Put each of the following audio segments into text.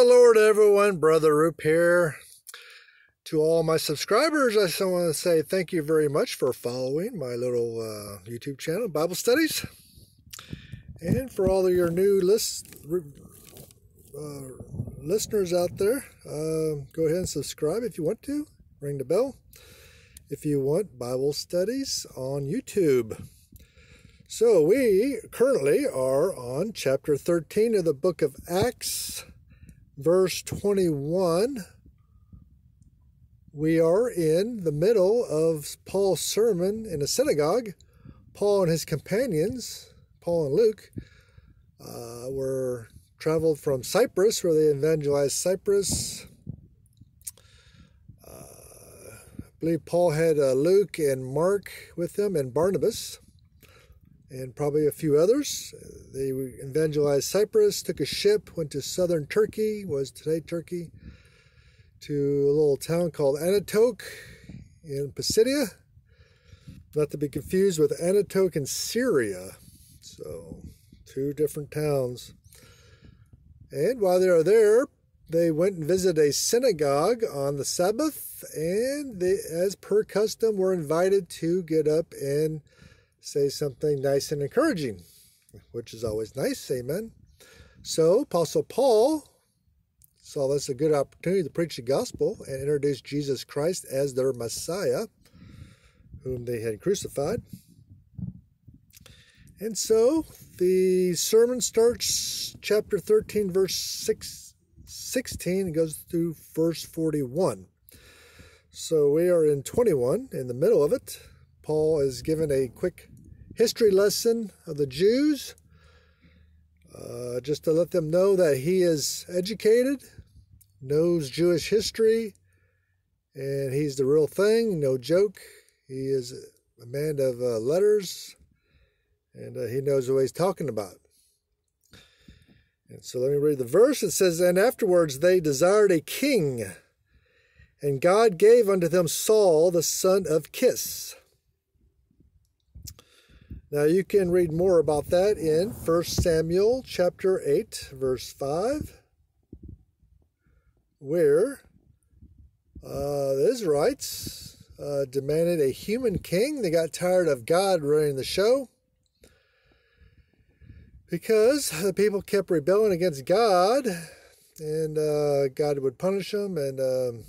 the Lord, everyone. Brother Roop here. To all my subscribers, I just want to say thank you very much for following my little YouTube channel, Bible Studies. And for all of your new listeners out there, go ahead and subscribe if you want to. Ring the bell if you want Bible Studies on YouTube. So we currently are on chapter 13 of the book of Acts, verse 21. We are in the middle of Paul's sermon in a synagogue. Paul and his companions, Paul and Luke, were traveled from Cyprus, where they evangelized Cyprus. I believe Paul had Luke and Mark with him, and Barnabas, and probably a few others. They evangelized Cyprus, took a ship, went to southern Turkey, was today Turkey, to a little town called Antioch in Pisidia. Not to be confused with Antioch in Syria. So, two different towns. And while they were there, they went and visited a synagogue on the Sabbath, and they, as per custom, were invited to get up and say something nice and encouraging, which is always nice, amen. So, Apostle Paul saw this a good opportunity to preach the gospel and introduce Jesus Christ as their Messiah, whom they had crucified. And so, the sermon starts chapter 13, verse 16, and goes through verse 41. So, we are in 21, in the middle of it. Paul is given a quick history lesson of the Jews, just to let them know that he is educated, knows Jewish history, and he's the real thing, no joke. He is a man of letters, and he knows what he's talking about. And so let me read the verse. It says, "And afterwards they desired a king, and God gave unto them Saul the son of Kish." Now you can read more about that in 1 Samuel chapter 8, verse 5, where the Israelites demanded a human king. They got tired of God running the show because the people kept rebelling against God, and God would punish them, and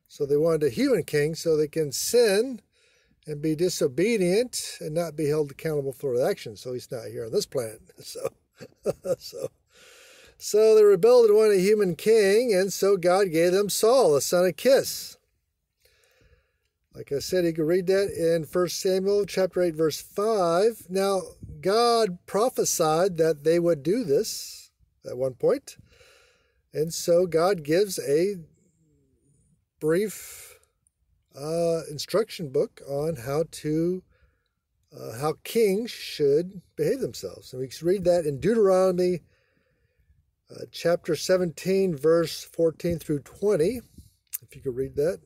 so they wanted a human king so they can sin and be disobedient and not be held accountable for their actions. So he's not here on this planet. So they rebelled and wanted a human king, and so God gave them Saul, the son of Kish. Like I said, you can read that in 1 Samuel chapter 8, verse 5. Now, God prophesied that they would do this at one point, and so God gives a brief instruction book on how kings should behave themselves. And we can read that in Deuteronomy chapter 17, verse 14 through 20. If you could read that.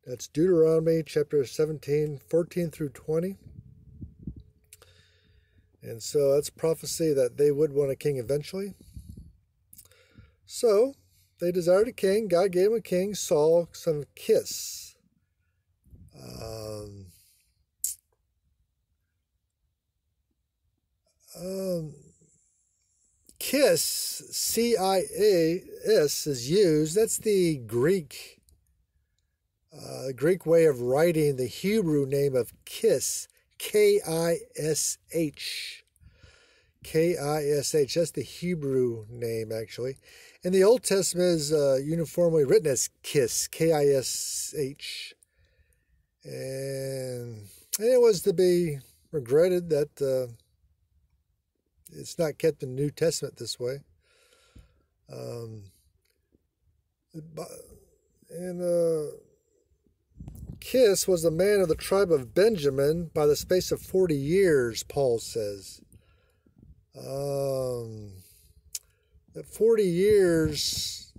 That's Deuteronomy chapter 17, 14 through 20. And so that's prophecy that they would want a king eventually. So they desired a king. God gave them a king, Saul, son of Kish. Kish, C-I-A-S, is used. That's the Greek way of writing the Hebrew name of Kish, K-I-S-H. K-I-S-H, that's the Hebrew name, actually. In the Old Testament is uniformly written as Kish, K-I-S-H. And it was to be regretted that it's not kept in the New Testament this way. Kish was a man of the tribe of Benjamin by the space of 40 years, Paul says. That 40 years,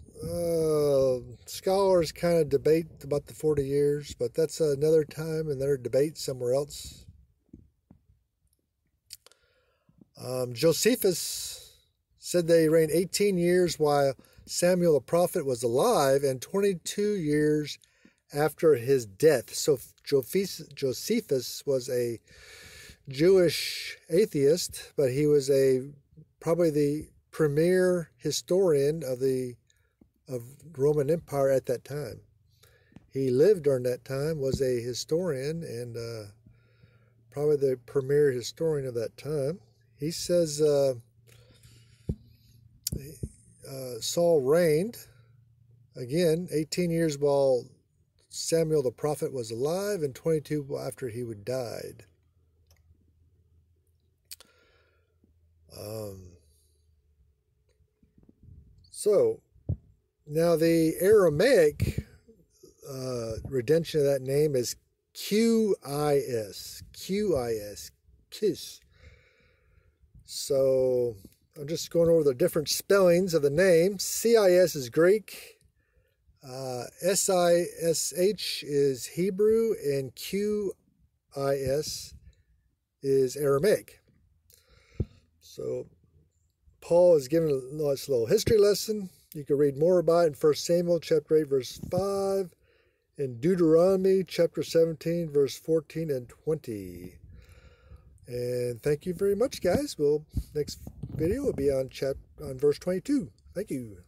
scholars kind of debate about the 40 years, but that's another time, another debate somewhere else. Josephus said they reigned 18 years while Samuel the prophet was alive and 22 years after his death. So Josephus was a Jewish atheist, but he was probably the premier historian of the Roman Empire at that time. He lived during that time, was a historian, and probably the premier historian of that time. He says Saul reigned, again, 18 years while Samuel the prophet was alive and 22 after he would died. So, now the Aramaic redemption of that name is Qis, Kis. So, I'm just going over the different spellings of the name. Cis is Greek, Sish is Hebrew, and Qis is Aramaic. So, Paul is giving us a little history lesson. You can read more about it in 1 Samuel chapter 8, verse 5, and Deuteronomy chapter 17, verse 14 and 20. And thank you very much, guys. Next video will be on verse 22. Thank you.